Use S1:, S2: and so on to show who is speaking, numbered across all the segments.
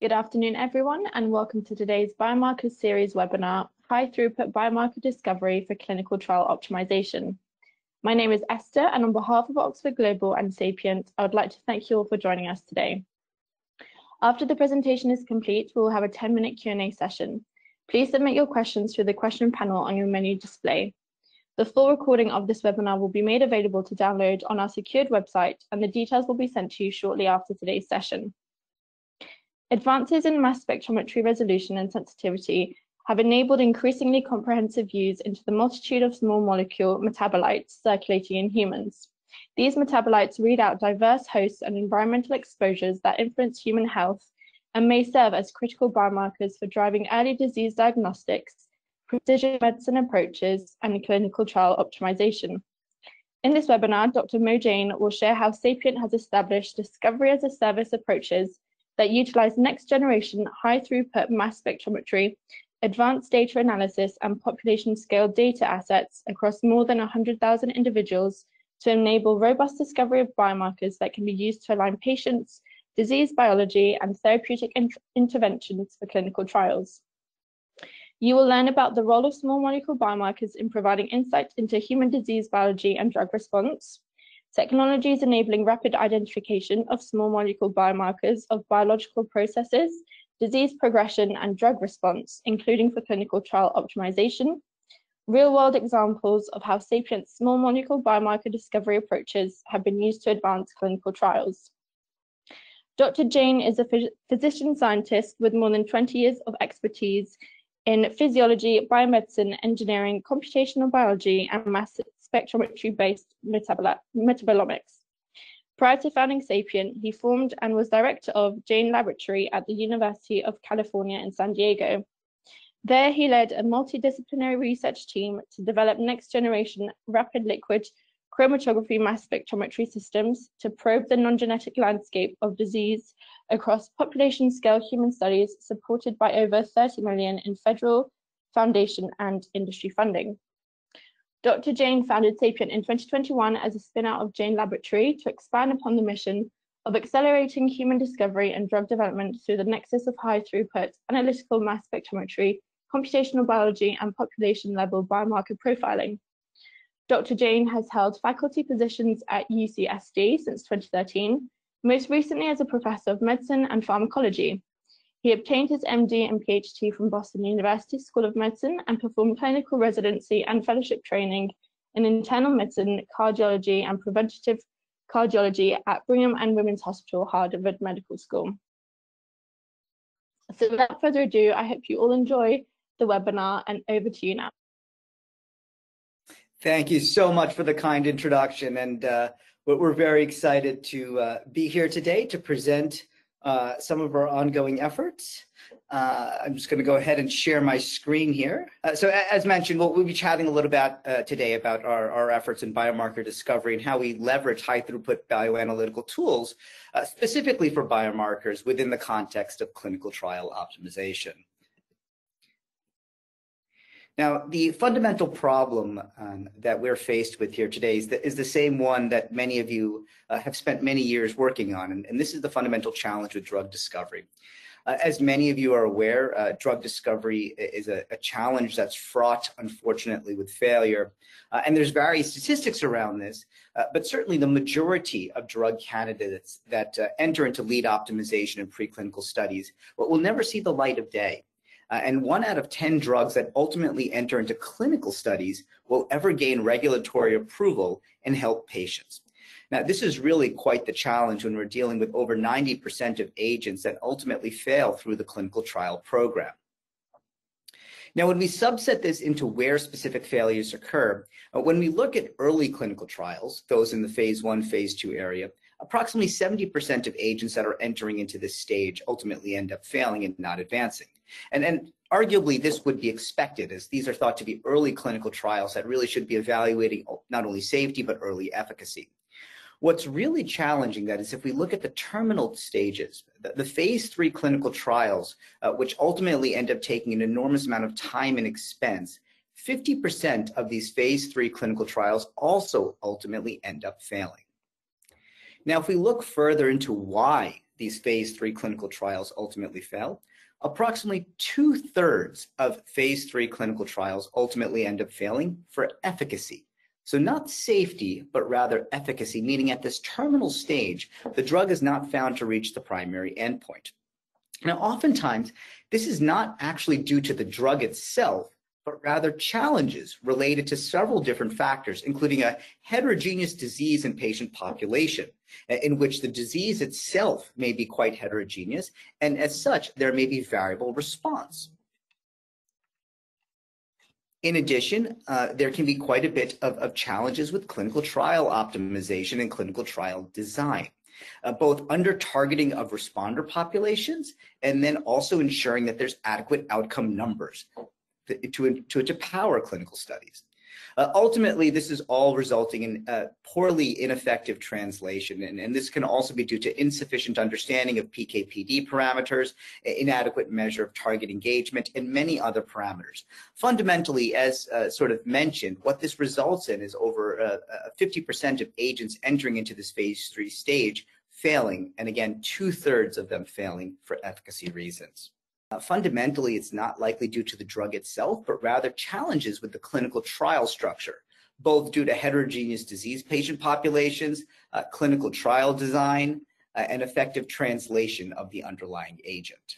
S1: Good afternoon, everyone, and welcome to today's Biomarkers series webinar, High-Throughput Biomarker Discovery for Clinical Trial Optimization. My name is Esther, and on behalf of Oxford Global and Sapient, I would like to thank you all for joining us today. After the presentation is complete, we will have a 10-minute Q&A session. Please submit your questions through the question panel on your menu display. The full recording of this webinar will be made available to download on our secured website, and the details will be sent to you shortly after today's session. Advances in mass spectrometry resolution and sensitivity have enabled increasingly comprehensive views into the multitude of small molecule metabolites circulating in humans. These metabolites read out diverse hosts and environmental exposures that influence human health and may serve as critical biomarkers for driving early disease diagnostics, precision medicine approaches, and clinical trial optimization. In this webinar, Dr. Mo Jain will share how Sapient has established discovery as a service approaches that utilize next-generation high-throughput mass spectrometry, advanced data analysis, and population-scale data assets across more than 100,000 individuals to enable robust discovery of biomarkers that can be used to align patients, disease biology, and therapeutic interventions for clinical trials. You will learn about the role of small molecule biomarkers in providing insight into human disease biology and drug response, technologies enabling rapid identification of small molecule biomarkers of biological processes, disease progression, and drug response, including for clinical trial optimization, real-world examples of how Sapient's small molecule biomarker discovery approaches have been used to advance clinical trials. Dr. Jain is a physician scientist with more than 20 years of expertise in physiology, biomedicine, engineering, computational biology, and mass spectrometry-based metabolomics. Prior to founding Sapient, he formed and was director of Jain Laboratory at the University of California in San Diego. There, he led a multidisciplinary research team to develop next-generation rapid liquid chromatography mass spectrometry systems to probe the non-genetic landscape of disease across population-scale human studies supported by over 30 million in federal, foundation, and industry funding. Dr. Jain founded Sapient in 2021 as a spin-out of Jain Laboratory to expand upon the mission of accelerating human discovery and drug development through the nexus of high-throughput analytical mass spectrometry, computational biology, and population-level biomarker profiling. Dr. Jain has held faculty positions at UCSD since 2013, most recently as a professor of medicine and pharmacology. He obtained his MD and PhD from Boston University School of Medicine and performed clinical residency and fellowship training in internal medicine, cardiology, and preventative cardiology at Brigham and Women's Hospital, Harvard Medical School. So without further ado, I hope you all enjoy the webinar, and over to you now.
S2: Thank you so much for the kind introduction, and we're very excited to be here today to present some of our ongoing efforts. I'm just going to go ahead and share my screen here. So as mentioned, we'll be chatting a little bit today about our efforts in biomarker discovery and how we leverage high-throughput bioanalytical tools, specifically for biomarkers within the context of clinical trial optimization. Now, the fundamental problem that we're faced with here today is the same one that many of you have spent many years working on, and this is the fundamental challenge with drug discovery. As many of you are aware, drug discovery is a challenge that's fraught, unfortunately, with failure, and there's various statistics around this, but certainly the majority of drug candidates that enter into lead optimization in preclinical studies will never see the light of day. And 1 out of 10 drugs that ultimately enter into clinical studies will ever gain regulatory approval and help patients. Now, this is really quite the challenge when we're dealing with over 90% of agents that ultimately fail through the clinical trial program. Now, when we subset this into where specific failures occur, when we look at early clinical trials, those in the phase 1, phase 2 area, approximately 70% of agents that are entering into this stage ultimately end up failing and not advancing. And arguably, this would be expected, as these are thought to be early clinical trials that really should be evaluating not only safety, but early efficacy. What's really challenging that is if we look at the terminal stages, the phase 3 clinical trials, which ultimately end up taking an enormous amount of time and expense, 50% of these phase 3 clinical trials also ultimately end up failing. Now, if we look further into why these phase 3 clinical trials ultimately fail, approximately 2/3 of phase 3 clinical trials ultimately end up failing for efficacy. So not safety, but rather efficacy, meaning at this terminal stage, the drug is not found to reach the primary endpoint. Now, oftentimes, this is not actually due to the drug itself, but rather challenges related to several different factors, including a heterogeneous disease and patient population, in which the disease itself may be quite heterogeneous, and as such, there may be variable response. In addition, there can be quite a bit of challenges with clinical trial optimization and clinical trial design, both under targeting of responder populations and then also ensuring that there's adequate outcome numbers to power clinical studies. Ultimately, this is all resulting in poorly ineffective translation, and this can also be due to insufficient understanding of PK/PD parameters, inadequate measure of target engagement, and many other parameters. Fundamentally, as sort of mentioned, what this results in is over 50% of agents entering into this phase 3 stage failing, and again, 2/3 of them failing for efficacy reasons. Fundamentally, it's not likely due to the drug itself, but rather challenges with the clinical trial structure, both due to heterogeneous disease patient populations, clinical trial design, and effective translation of the underlying agent.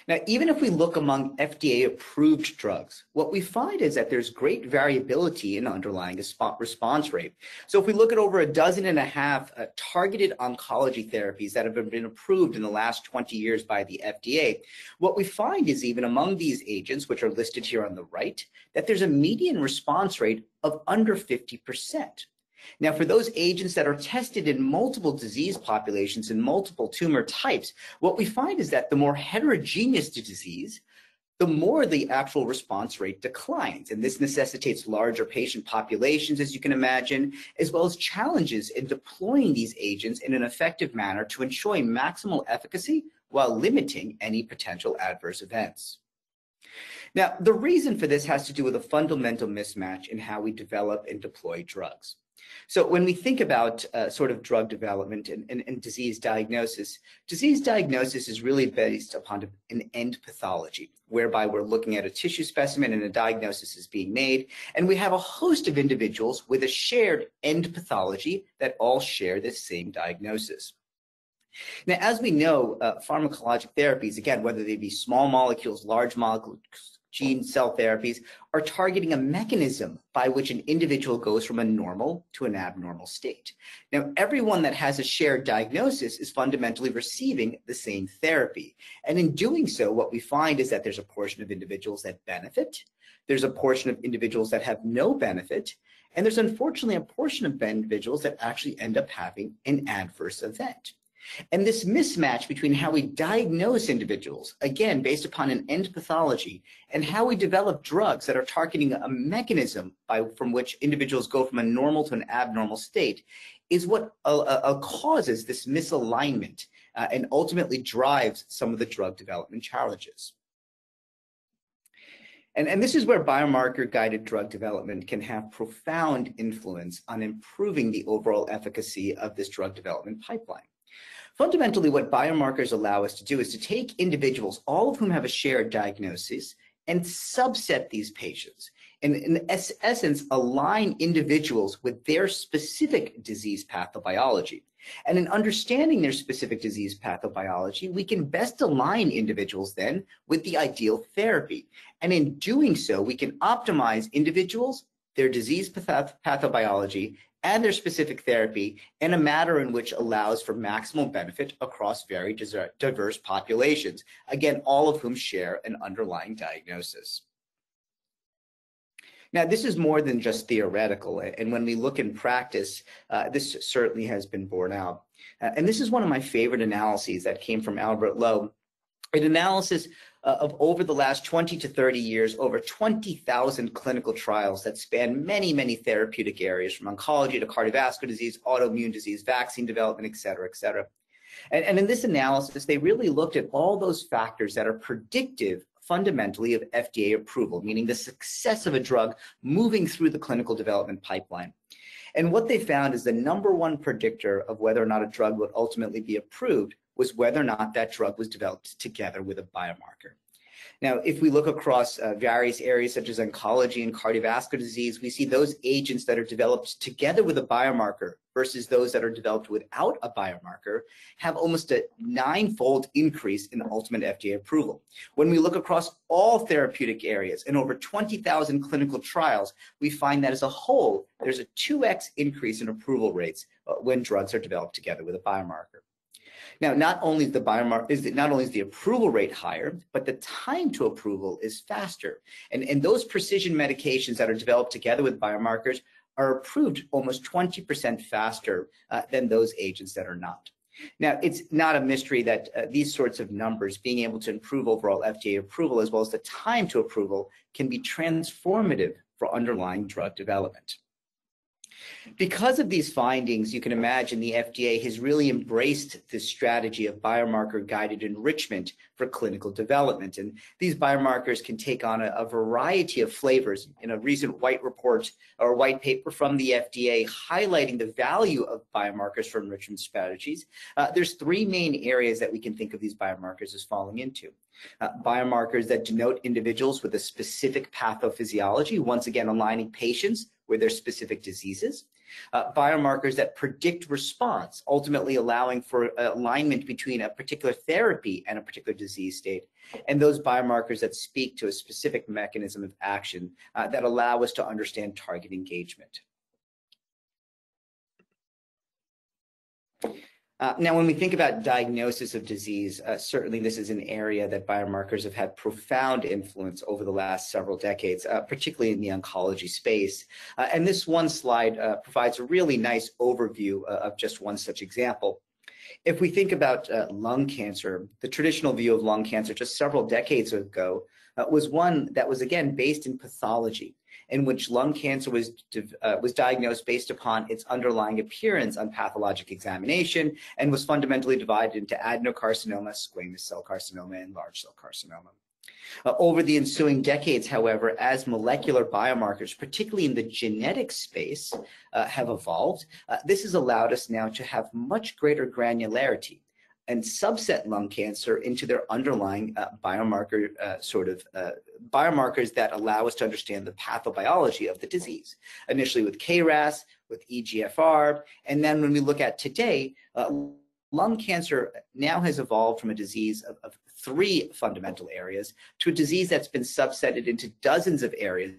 S2: Now, even if we look among FDA-approved drugs, what we find is that there's great variability in underlying response rate. So if we look at over 12.5 targeted oncology therapies that have been approved in the last 20 years by the FDA, what we find is even among these agents, which are listed here on the right, that there's a median response rate of under 50%. Now, for those agents that are tested in multiple disease populations and multiple tumor types, what we find is that the more heterogeneous the disease, the more the actual response rate declines. And this necessitates larger patient populations, as you can imagine, as well as challenges in deploying these agents in an effective manner to ensure maximal efficacy while limiting any potential adverse events. Now, the reason for this has to do with a fundamental mismatch in how we develop and deploy drugs. So when we think about sort of drug development and disease diagnosis is really based upon an end pathology, whereby we're looking at a tissue specimen and a diagnosis is being made, and we have a host of individuals with a shared end pathology that all share this same diagnosis. Now, as we know, pharmacologic therapies, again, whether they be small molecules, large molecules, gene cell therapies, are targeting a mechanism by which an individual goes from a normal to an abnormal state. Now, everyone that has a shared diagnosis is fundamentally receiving the same therapy. And in doing so, what we find is that there's a portion of individuals that benefit, there's a portion of individuals that have no benefit, and there's unfortunately a portion of individuals that actually end up having an adverse event. And this mismatch between how we diagnose individuals, again, based upon an end pathology, and how we develop drugs that are targeting a mechanism from which individuals go from a normal to an abnormal state, is what causes this misalignment and ultimately drives some of the drug development challenges. And this is where biomarker-guided drug development can have profound influence on improving the overall efficacy of this drug development pipeline. Fundamentally, what biomarkers allow us to do is to take individuals, all of whom have a shared diagnosis, and subset these patients, and in essence, align individuals with their specific disease pathobiology. And in understanding their specific disease pathobiology, we can best align individuals then with the ideal therapy. And in doing so, we can optimize individuals, their disease pathobiology, and their specific therapy in a manner in which allows for maximal benefit across very diverse populations, again, all of whom share an underlying diagnosis. Now, this is more than just theoretical, and when we look in practice, this certainly has been borne out. And this is one of my favorite analyses that came from Albert Lowe, an analysis of over the last 20 to 30 years, over 20,000 clinical trials that span many, many therapeutic areas, from oncology to cardiovascular disease, autoimmune disease, vaccine development, et cetera, et cetera. And in this analysis, they really looked at all those factors that are predictive fundamentally of FDA approval, meaning the success of a drug moving through the clinical development pipeline. And what they found is the #1 predictor of whether or not a drug would ultimately be approved was whether or not that drug was developed together with a biomarker. Now, if we look across various areas such as oncology and cardiovascular disease, we see those agents that are developed together with a biomarker versus those that are developed without a biomarker have almost a 9-fold increase in ultimate FDA approval. When we look across all therapeutic areas in over 20,000 clinical trials, we find that as a whole, there's a 2x increase in approval rates when drugs are developed together with a biomarker. Now, not only is the approval rate higher, but the time to approval is faster. And those precision medications that are developed together with biomarkers are approved almost 20% faster than those agents that are not. Now, it's not a mystery that these sorts of numbers, being able to improve overall FDA approval as well as the time to approval, can be transformative for underlying drug development. Because of these findings, you can imagine the FDA has really embraced this strategy of biomarker-guided enrichment for clinical development. And these biomarkers can take on a variety of flavors. In a recent white report or white paper from the FDA highlighting the value of biomarkers for enrichment strategies, there's 3 main areas that we can think of these biomarkers as falling into. Biomarkers that denote individuals with a specific pathophysiology, once again aligning patients with their specific diseases. Biomarkers that predict response, ultimately allowing for alignment between a particular therapy and a particular disease state. And those biomarkers that speak to a specific mechanism of action that allow us to understand target engagement. Now, when we think about diagnosis of disease, certainly this is an area that biomarkers have had profound influence over the last several decades, particularly in the oncology space. And this one slide provides a really nice overview of just one such example. If we think about lung cancer, the traditional view of lung cancer just several decades ago was one that was, again, based in pathology, in which lung cancer was diagnosed based upon its underlying appearance on pathologic examination and was fundamentally divided into adenocarcinoma, squamous cell carcinoma, and large cell carcinoma. Over the ensuing decades, however, as molecular biomarkers, particularly in the genetic space, have evolved, this has allowed us now to have much greater granularity and subset lung cancer into their underlying biomarker biomarkers that allow us to understand the pathobiology of the disease. Initially with KRAS, with EGFR, and then when we look at today, lung cancer now has evolved from a disease of 3 fundamental areas to a disease that's been subsetted into dozens of areas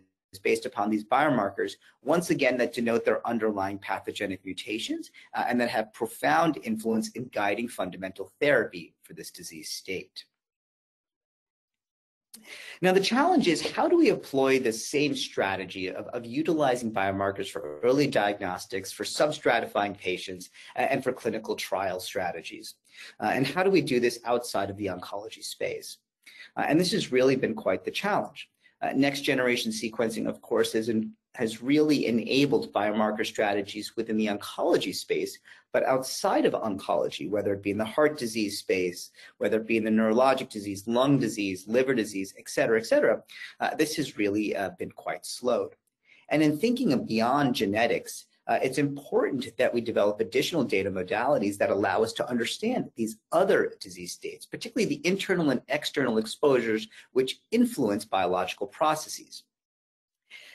S2: based upon these biomarkers, once again, that denote their underlying pathogenic mutations and that have profound influence in guiding fundamental therapy for this disease state. Now, the challenge is, how do we employ the same strategy of utilizing biomarkers for early diagnostics, for substratifying patients, and for clinical trial strategies? And how do we do this outside of the oncology space? And this has really been quite the challenge. Next generation sequencing, of course, has really enabled biomarker strategies within the oncology space, but outside of oncology, whether it be in the heart disease space, whether it be in the neurologic disease, lung disease, liver disease, et cetera, this has really been quite slowed. And in thinking of beyond genetics, it's important that we develop additional data modalities that allow us to understand these other disease states, particularly the internal and external exposures which influence biological processes.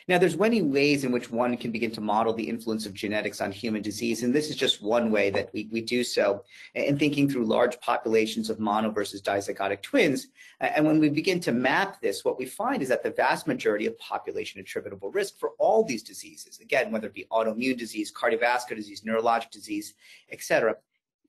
S2: Now, there's many ways in which one can begin to model the influence of genetics on human disease, and this is just one way that we do so in thinking through large populations of mono versus dizygotic twins. And when we begin to map this, what we find is that the vast majority of population attributable risk for all these diseases, again, whether it be autoimmune disease, cardiovascular disease, neurologic disease, et cetera,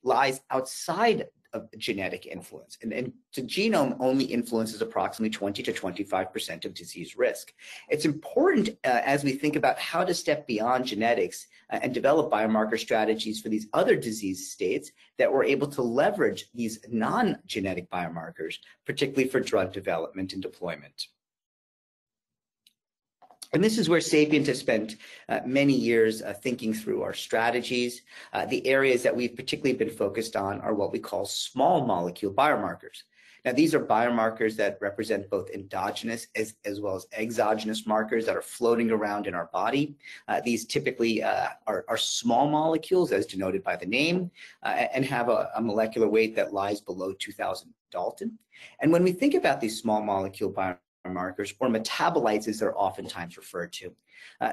S2: lies outside of genetic influence. And the genome only influences approximately 20 to 25% of disease risk. It's important as we think about how to step beyond genetics and develop biomarker strategies for these other disease states that we're able to leverage these non-genetic biomarkers, particularly for drug development and deployment. And this is where Sapient has spent many years thinking through our strategies. The areas that we've particularly been focused on are what we call small molecule biomarkers. Now, these are biomarkers that represent both endogenous as well as exogenous markers that are floating around in our body. These typically are small molecules, as denoted by the name, and have a molecular weight that lies below 2,000 Dalton. And when we think about these small molecule biomarkers, or metabolites as they're oftentimes referred to,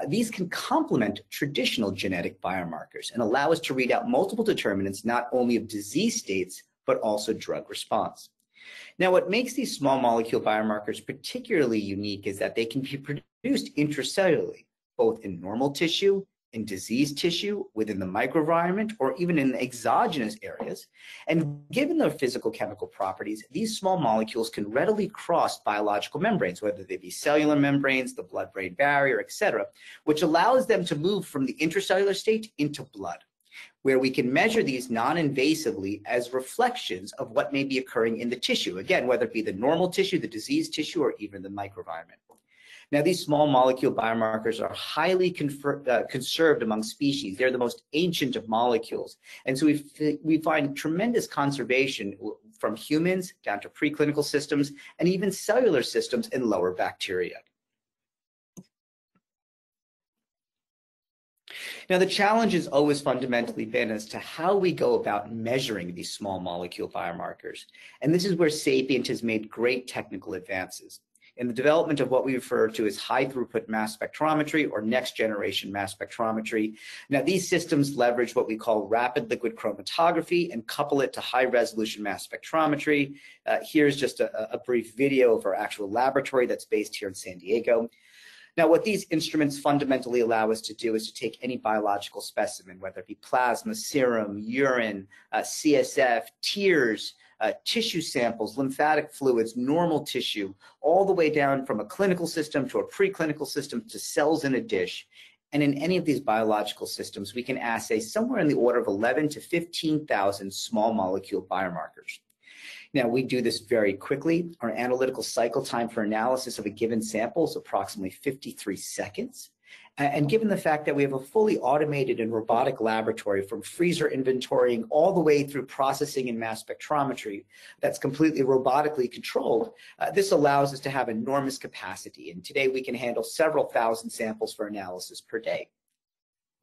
S2: these can complement traditional genetic biomarkers and allow us to read out multiple determinants not only of disease states, but also drug response. Now, what makes these small molecule biomarkers particularly unique is that they can be produced intracellularly, both in normal tissue, in diseased tissue, within the microenvironment, or even in exogenous areas. And given their physical chemical properties, these small molecules can readily cross biological membranes, whether they be cellular membranes, the blood-brain barrier, et cetera, which allows them to move from the intracellular state into blood, where we can measure these non-invasively as reflections of what may be occurring in the tissue, again, whether it be the normal tissue, the diseased tissue, or even the microenvironment. Now, these small molecule biomarkers are highly conserved among species. They're the most ancient of molecules. And so we find tremendous conservation from humans down to preclinical systems and even cellular systems in lower bacteria. Now, the challenge has always fundamentally been as to how we go about measuring these small molecule biomarkers. And this is where Sapient has made great technical advances in the development of what we refer to as high-throughput mass spectrometry or next-generation mass spectrometry. Now, these systems leverage what we call rapid liquid chromatography and couple it to high-resolution mass spectrometry. Here's just a brief video of our actual laboratory that's based here in San Diego. Now, what these instruments fundamentally allow us to do is to take any biological specimen, whether it be plasma, serum, urine, CSF, tears, tissue samples, lymphatic fluids, normal tissue, all the way down from a clinical system to a preclinical system to cells in a dish. And in any of these biological systems, we can assay somewhere in the order of 11 to 15,000 small molecule biomarkers. Now, we do this very quickly. Our analytical cycle time for analysis of a given sample is approximately 53 seconds. And given the fact that we have a fully automated and robotic laboratory from freezer inventorying all the way through processing and mass spectrometry that's completely robotically controlled, this allows us to have enormous capacity. And today we can handle several thousand samples for analysis per day.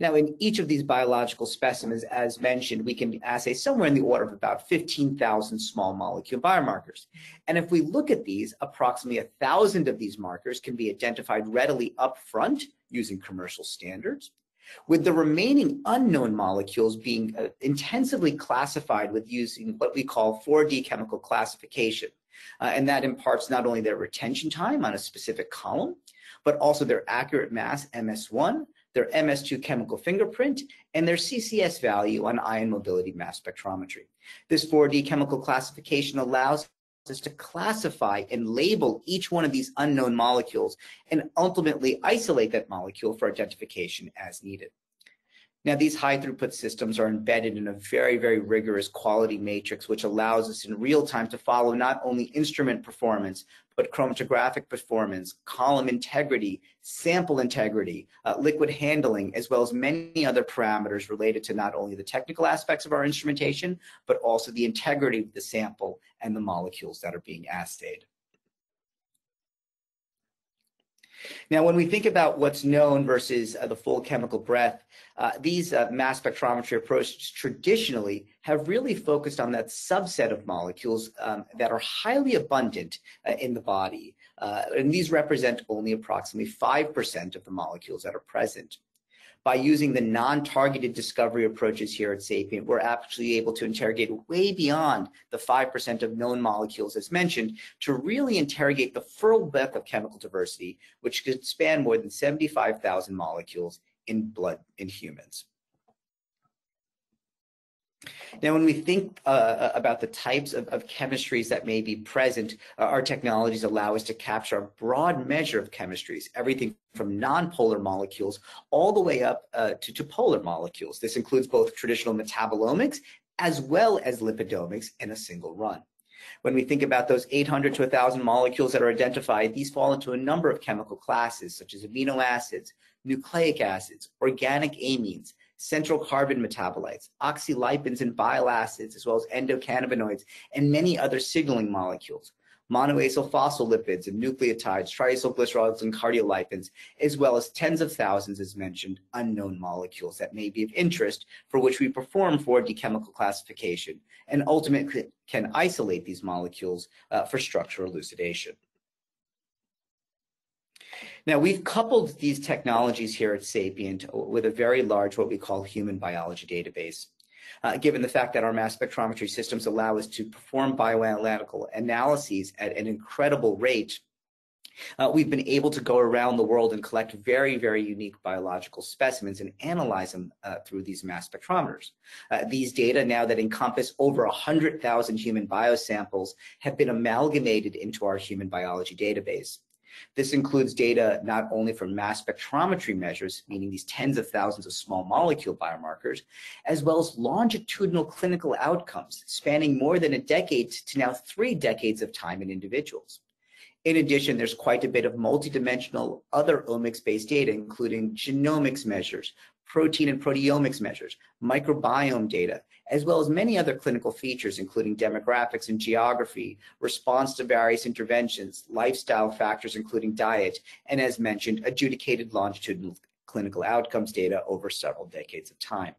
S2: Now, in each of these biological specimens, as mentioned, we can assay somewhere in the order of about 15,000 small molecule biomarkers. And if we look at these, approximately 1,000 of these markers can be identified readily up front using commercial standards, with the remaining unknown molecules being intensively classified with using what we call 4D chemical classification. And that imparts not only their retention time on a specific column, but also their accurate mass, MS1, their MS2 chemical fingerprint, and their CCS value on ion mobility mass spectrometry. This 4D chemical classification allows us to classify and label each one of these unknown molecules and ultimately isolate that molecule for identification as needed. Now, these high-throughput systems are embedded in a very, very rigorous quality matrix, which allows us in real time to follow not only instrument performance, but chromatographic performance, column integrity, sample integrity, liquid handling, as well as many other parameters related to not only the technical aspects of our instrumentation, but also the integrity of the sample and the molecules that are being assayed. Now, when we think about what's known versus the full chemical breadth, these mass spectrometry approaches traditionally have really focused on that subset of molecules that are highly abundant in the body. And these represent only approximately 5% of the molecules that are present. By using the non-targeted discovery approaches here at Sapient, we're actually able to interrogate way beyond the 5% of known molecules as mentioned to really interrogate the full breadth of chemical diversity, which could span more than 75,000 molecules in blood in humans. Now, when we think about the types of chemistries that may be present, our technologies allow us to capture a broad measure of chemistries, everything from non-polar molecules all the way up to polar molecules. This includes both traditional metabolomics as well as lipidomics in a single run. When we think about those 800 to 1,000 molecules that are identified, these fall into a number of chemical classes, such as amino acids, nucleic acids, organic amines, central carbon metabolites, oxylipins and bile acids, as well as endocannabinoids, and many other signaling molecules, monoacyl phospholipids and nucleotides, triacylglycerols and cardiolipins, as well as tens of thousands, as mentioned, unknown molecules that may be of interest for which we perform 4D chemical classification and ultimately can isolate these molecules for structural elucidation. Now, we've coupled these technologies here at Sapient with a very large, what we call human biology database. Given the fact that our mass spectrometry systems allow us to perform bioanalytical analyses at an incredible rate, we've been able to go around the world and collect very, very unique biological specimens and analyze them through these mass spectrometers. These data, now that encompass over 100,000 human biosamples, have been amalgamated into our human biology database. This includes data not only from mass spectrometry measures, meaning these tens of thousands of small molecule biomarkers, as well as longitudinal clinical outcomes spanning more than a decade to now 3 decades of time in individuals. In addition, there's quite a bit of multidimensional other omics-based data, including genomics measures, protein and proteomics measures, microbiome data, as well as many other clinical features, including demographics and geography, response to various interventions, lifestyle factors, including diet, and as mentioned, adjudicated longitudinal clinical outcomes data over several decades of time.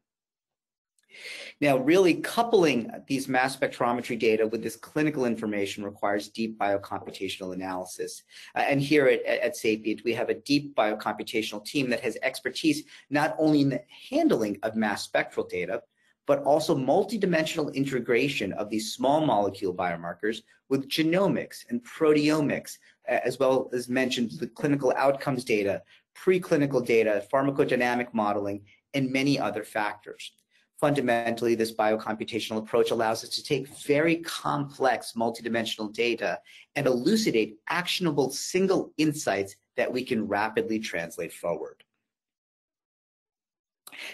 S2: Now, really coupling these mass spectrometry data with this clinical information requires deep biocomputational analysis. And here at Sapient, we have a deep biocomputational team that has expertise not only in the handling of mass spectral data, but also multidimensional integration of these small molecule biomarkers with genomics and proteomics, as well as mentioned the clinical outcomes data, preclinical data, pharmacodynamic modeling, and many other factors. Fundamentally, this biocomputational approach allows us to take very complex multidimensional data and elucidate actionable single insights that we can rapidly translate forward.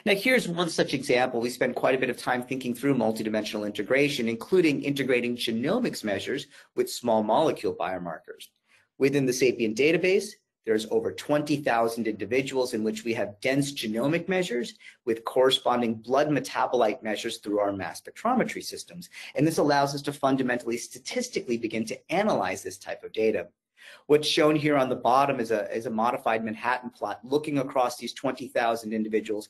S2: Now, here's one such example. We spent quite a bit of time thinking through multidimensional integration, including integrating genomics measures with small molecule biomarkers. Within the Sapient database, there's over 20,000 individuals in which we have dense genomic measures with corresponding blood metabolite measures through our mass spectrometry systems. And this allows us to fundamentally statistically begin to analyze this type of data. What's shown here on the bottom is a modified Manhattan plot looking across these 20,000 individuals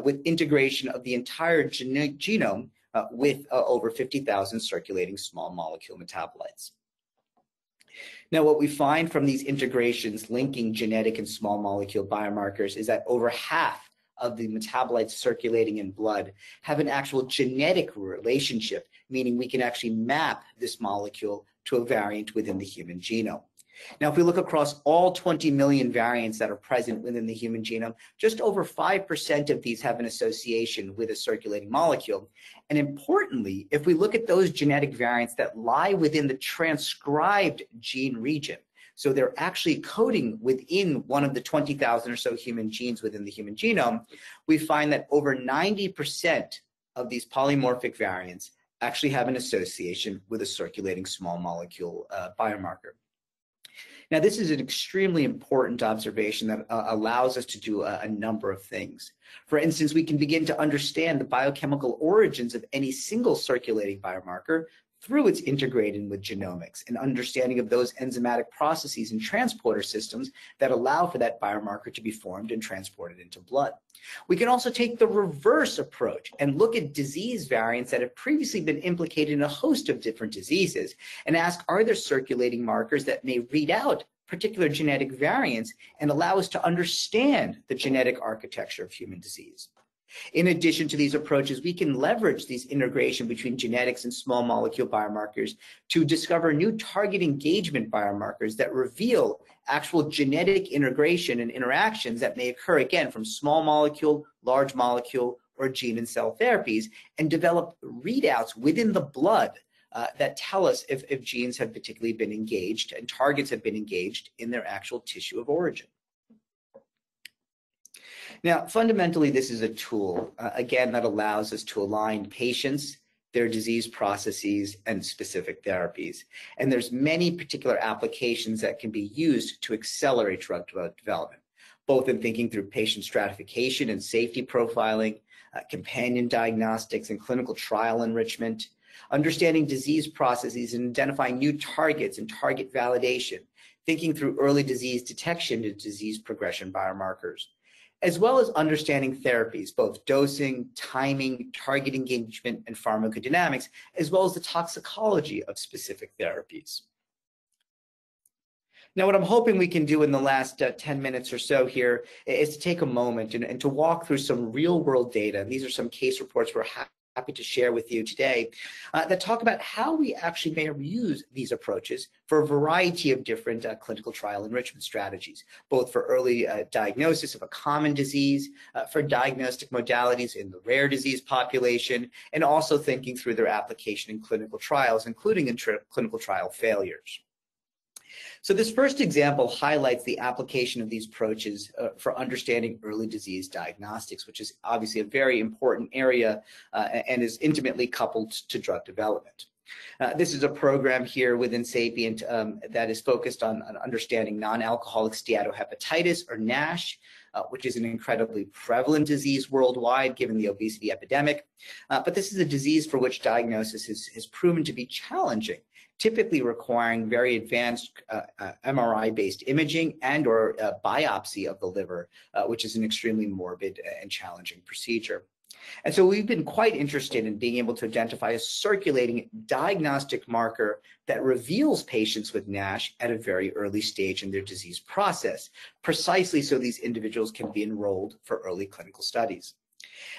S2: with integration of the entire genome with over 50,000 circulating small molecule metabolites. Now, what we find from these integrations linking genetic and small molecule biomarkers is that over half of the metabolites circulating in blood have an actual genetic relationship, meaning we can actually map this molecule to a variant within the human genome. Now, if we look across all 20 million variants that are present within the human genome, just over 5% of these have an association with a circulating molecule. And importantly, if we look at those genetic variants that lie within the transcribed gene region, so they're actually coding within one of the 20,000 or so human genes within the human genome, we find that over 90% of these polymorphic variants actually have an association with a circulating small molecule biomarker. Now, this is an extremely important observation that allows us to do a number of things. For instance, we can begin to understand the biochemical origins of any single circulating biomarker through its integrating with genomics and understanding of those enzymatic processes and transporter systems that allow for that biomarker to be formed and transported into blood. We can also take the reverse approach and look at disease variants that have previously been implicated in a host of different diseases and ask, are there circulating markers that may read out particular genetic variants and allow us to understand the genetic architecture of human disease? In addition to these approaches, we can leverage these integration between genetics and small molecule biomarkers to discover new target engagement biomarkers that reveal actual genetic integration and interactions that may occur, again, from small molecule, large molecule, or gene and cell therapies, and develop readouts within the blood that tell us if genes have particularly been engaged and targets have been engaged in their actual tissue of origin. Now, fundamentally, this is a tool, again, that allows us to align patients, their disease processes, and specific therapies. And there's many particular applications that can be used to accelerate drug development, both in thinking through patient stratification and safety profiling, companion diagnostics and clinical trial enrichment, understanding disease processes and identifying new targets and target validation, thinking through early disease detection to disease progression biomarkers, as well as understanding therapies, both dosing, timing, target engagement, and pharmacodynamics, as well as the toxicology of specific therapies. Now, what I'm hoping we can do in the last 10 minutes or so here is to take a moment and to walk through some real-world data. And these are some case reports we're happy to share with you today that talk about how we actually may use these approaches for a variety of different clinical trial enrichment strategies, both for early diagnosis of a common disease, for diagnostic modalities in the rare disease population, and also thinking through their application in clinical trials, including in clinical trial failures. So this first example highlights the application of these approaches for understanding early disease diagnostics, which is obviously a very important area and is intimately coupled to drug development. This is a program here within Sapient that is focused on understanding non-alcoholic steatohepatitis, or NASH, which is an incredibly prevalent disease worldwide given the obesity epidemic. But this is a disease for which diagnosis has proven to be challenging, typically requiring very advanced MRI-based imaging and or biopsy of the liver, which is an extremely morbid and challenging procedure. And so we've been quite interested in being able to identify a circulating diagnostic marker that reveals patients with NASH at a very early stage in their disease process, precisely so these individuals can be enrolled for early clinical studies.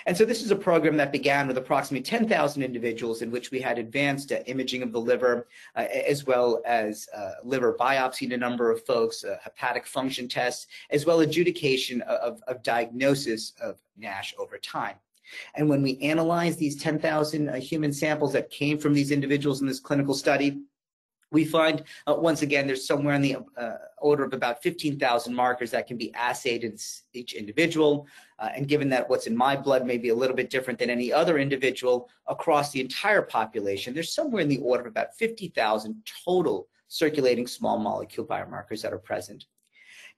S2: And so this is a program that began with approximately 10,000 individuals in which we had advanced imaging of the liver, as well as liver biopsy in a number of folks, hepatic function tests, as well as adjudication of diagnosis of NASH over time. And when we analyzed these 10,000 human samples that came from these individuals in this clinical study, we find, once again, there's somewhere in the order of about 15,000 markers that can be assayed in each individual. And given that what's in my blood may be a little bit different than any other individual across the entire population, there's somewhere in the order of about 50,000 total circulating small molecule biomarkers that are present.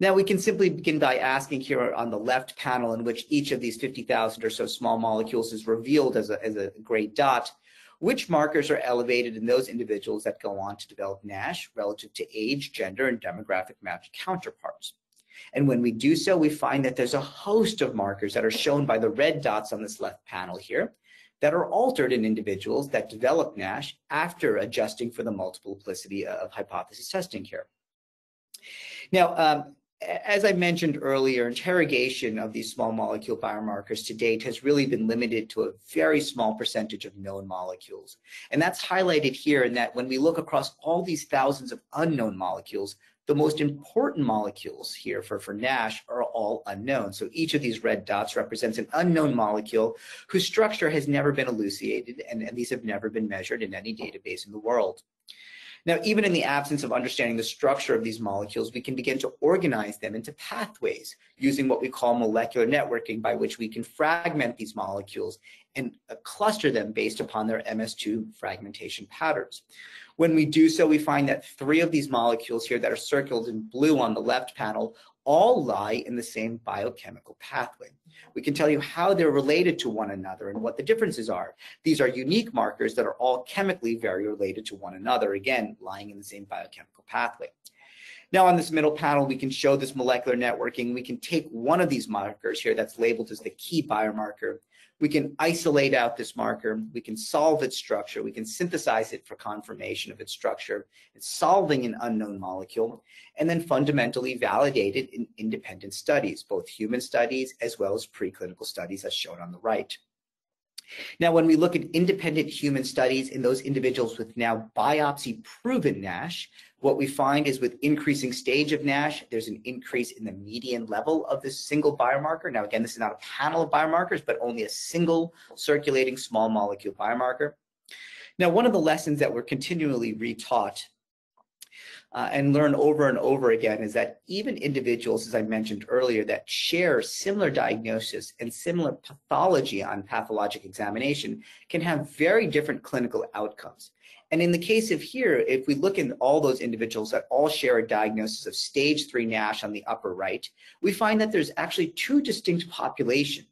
S2: Now, we can simply begin by asking here on the left panel, in which each of these 50,000 or so small molecules is revealed as a gray dot, which markers are elevated in those individuals that go on to develop NASH relative to age, gender, and demographic matched counterparts. And when we do so, we find that there's a host of markers that are shown by the red dots on this left panel here that are altered in individuals that develop NASH after adjusting for the multiplicity of hypothesis testing here. Now, as I mentioned earlier, interrogation of these small molecule biomarkers to date has really been limited to a very small percentage of known molecules. And that's highlighted here in that when we look across all these thousands of unknown molecules, the most important molecules here for NASH are all unknown. So each of these red dots represents an unknown molecule whose structure has never been elucidated, and these have never been measured in any database in the world. Now, even in the absence of understanding the structure of these molecules, we can begin to organize them into pathways using what we call molecular networking, by which we can fragment these molecules and cluster them based upon their MS2 fragmentation patterns. When we do so, we find that 3 of these molecules here that are circled in blue on the left panel all lie in the same biochemical pathway. We can tell you how they're related to one another and what the differences are. These are unique markers that are all chemically very related to one another, again, lying in the same biochemical pathway. Now, on this middle panel, we can show this molecular networking. We can take one of these markers here that's labeled as the key biomarker. We can isolate out this marker. We can solve its structure. We can synthesize it for confirmation of its structure. It's solving an unknown molecule, and then fundamentally validate it in independent studies, both human studies as well as preclinical studies, as shown on the right. Now, when we look at independent human studies in those individuals with now biopsy-proven NASH, what we find is with increasing stage of NASH, there's an increase in the median level of this single biomarker. Now, again, this is not a panel of biomarkers, but only a single circulating small molecule biomarker. Now, one of the lessons that we're continually retaught and learn over and over again is that even individuals, as I mentioned earlier, that share similar diagnosis and similar pathology on pathologic examination can have very different clinical outcomes. And in the case of here, if we look in all those individuals that all share a diagnosis of stage 3 NASH on the upper right, we find that there's actually two distinct populations.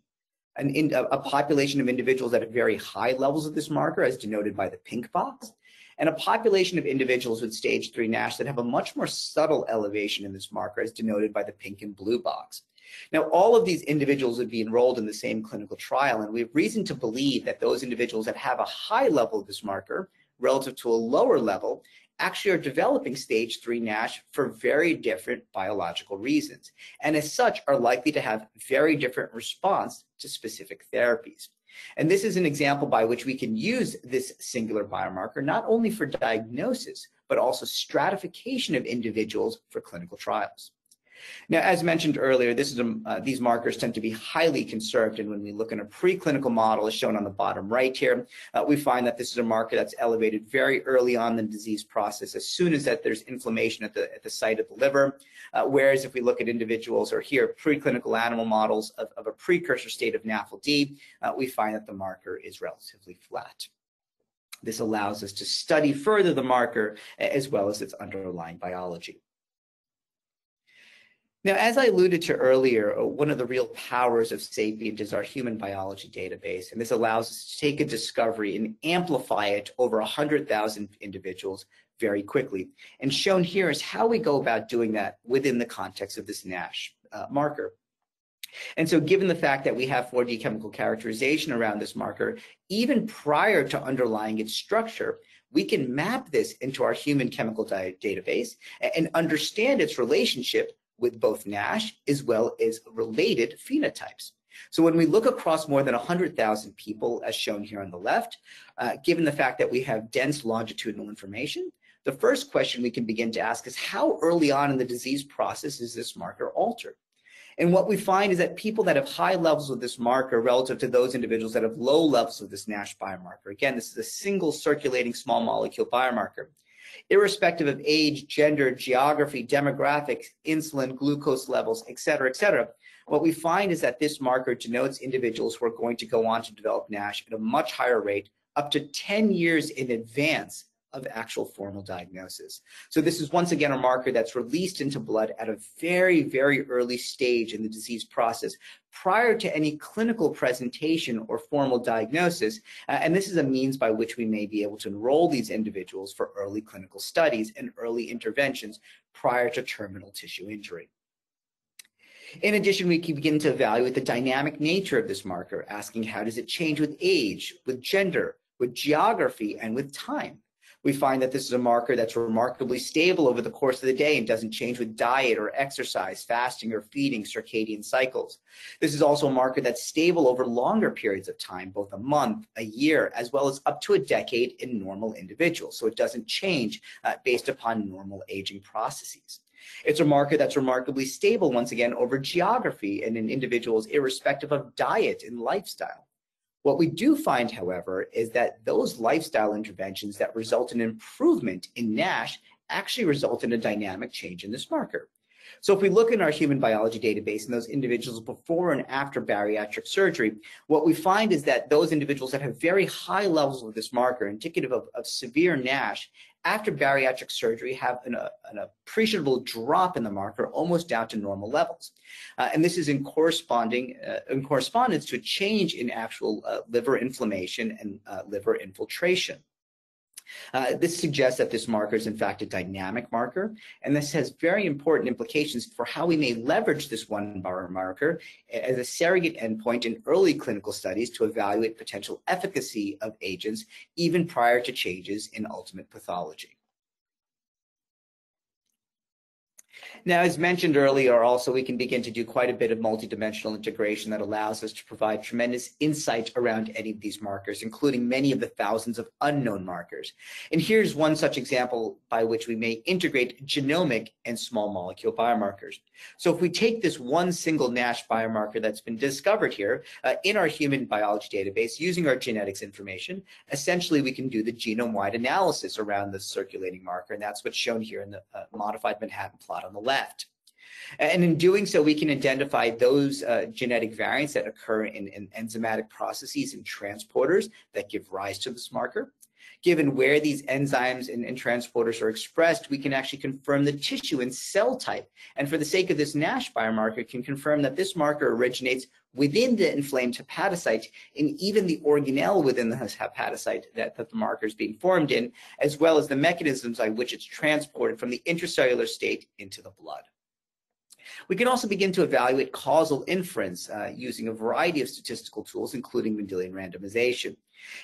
S2: A population of individuals that have very high levels of this marker, as denoted by the pink box, and a population of individuals with stage 3 NASH that have a much more subtle elevation in this marker, as denoted by the pink and blue box. Now, all of these individuals would be enrolled in the same clinical trial, and we have reason to believe that those individuals that have a high level of this marker relative to a lower level actually are developing stage 3 NASH for very different biological reasons, and as such are likely to have very different response to specific therapies. And this is an example by which we can use this singular biomarker not only for diagnosis, but also stratification of individuals for clinical trials. Now, as mentioned earlier, these markers tend to be highly conserved, and when we look in a preclinical model, as shown on the bottom right here, we find that this is a marker that's elevated very early on in the disease process, as soon as that there's inflammation at the site of the liver. Whereas if we look at individuals, or here preclinical animal models of a precursor state of NAFLD, we find that the marker is relatively flat. This allows us to study further the marker as well as its underlying biology. Now, as I alluded to earlier, one of the real powers of Sapient is our human biology database, and this allows us to take a discovery and amplify it over 100,000 individuals very quickly. And shown here is how we go about doing that within the context of this NASH marker. And so given the fact that we have 4D chemical characterization around this marker, even prior to underlying its structure, we can map this into our human chemical database and understand its relationship with both NASH as well as related phenotypes. So when we look across more than 100,000 people, as shown here on the left, given the fact that we have dense longitudinal information, the first question we can begin to ask is how early on in the disease process is this marker altered? And what we find is that people that have high levels of this marker relative to those individuals that have low levels of this NASH biomarker, again, this is a single circulating small molecule biomarker, irrespective of age, gender, geography, demographics, insulin, glucose levels, et cetera, what we find is that this marker denotes individuals who are going to go on to develop NASH at a much higher rate, up to 10 years in advance of actual formal diagnosis. So this is once again a marker that's released into blood at a very, very early stage in the disease process, prior to any clinical presentation or formal diagnosis, and this is a means by which we may be able to enroll these individuals for early clinical studies and early interventions prior to terminal tissue injury. In addition, we can begin to evaluate the dynamic nature of this marker, asking how does it change with age, with gender, with geography, and with time. We find that this is a marker that's remarkably stable over the course of the day and doesn't change with diet or exercise, fasting or feeding, circadian cycles. This is also a marker that's stable over longer periods of time, both a month, a year, as well as up to a decade in normal individuals. So it doesn't change based upon normal aging processes. It's a marker that's remarkably stable, once again, over geography and in individuals irrespective of diet and lifestyle. What we do find, however, is that those lifestyle interventions that result in improvement in NASH actually result in a dynamic change in this marker. So if we look in our human biology database and those individuals before and after bariatric surgery, what we find is that those individuals that have very high levels of this marker, indicative of severe NASH, after bariatric surgery have an appreciable drop in the marker, almost down to normal levels. And this is in correspondence to a change in actual liver inflammation and liver infiltration. This suggests that this marker is in fact a dynamic marker, and this has very important implications for how we may leverage this one biomarker as a surrogate endpoint in early clinical studies to evaluate potential efficacy of agents even prior to changes in ultimate pathology. Now, as mentioned earlier, also we can begin to do quite a bit of multidimensional integration that allows us to provide tremendous insight around any of these markers, including many of the thousands of unknown markers. And here's one such example by which we may integrate genomic and small molecule biomarkers. So if we take this one single NASH biomarker that's been discovered here in our human biology database using our genetics information, essentially we can do the genome-wide analysis around the circulating marker, and that's what's shown here in the modified Manhattan plot on the left. And in doing so, we can identify those genetic variants that occur in enzymatic processes and transporters that give rise to this marker. Given where these enzymes and transporters are expressed, we can actually confirm the tissue and cell type. And for the sake of this NASH biomarker, can confirm that this marker originates within the inflamed hepatocyte and even the organelle within the hepatocyte that the marker is being formed in, as well as the mechanisms by which it's transported from the intracellular state into the blood. We can also begin to evaluate causal inference using a variety of statistical tools, including Mendelian randomization.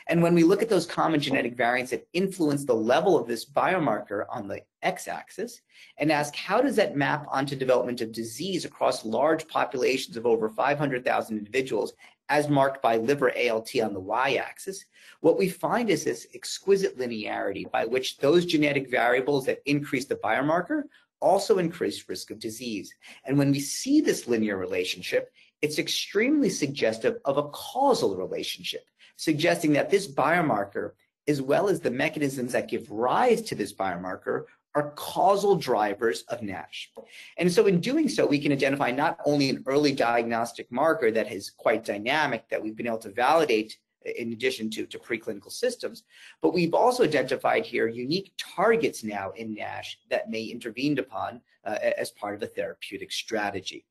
S2: And when we look at those common genetic variants that influence the level of this biomarker on the x-axis and ask how does that map onto development of disease across large populations of over 500,000 individuals as marked by liver ALT on the y-axis, what we find is this exquisite linearity by which those genetic variables that increase the biomarker also increase risk of disease. And when we see this linear relationship, it's extremely suggestive of a causal relationship, suggesting that this biomarker, as well as the mechanisms that give rise to this biomarker, are causal drivers of NASH. And so in doing so, we can identify not only an early diagnostic marker that is quite dynamic that we've been able to validate in addition to preclinical systems, but we've also identified here unique targets now in NASH that may intervene upon as part of a therapeutic strategy.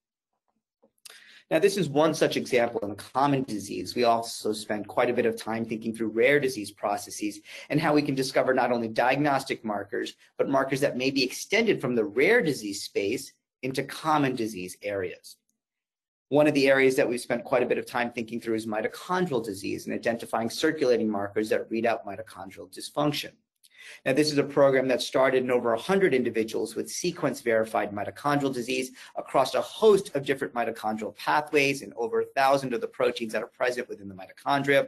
S2: Now, this is one such example in a common disease. We also spend quite a bit of time thinking through rare disease processes and how we can discover not only diagnostic markers, but markers that may be extended from the rare disease space into common disease areas. One of the areas that we've spent quite a bit of time thinking through is mitochondrial disease and identifying circulating markers that read out mitochondrial dysfunction. Now, this is a program that started in over 100 individuals with sequence-verified mitochondrial disease across a host of different mitochondrial pathways and over 1,000 of the proteins that are present within the mitochondria.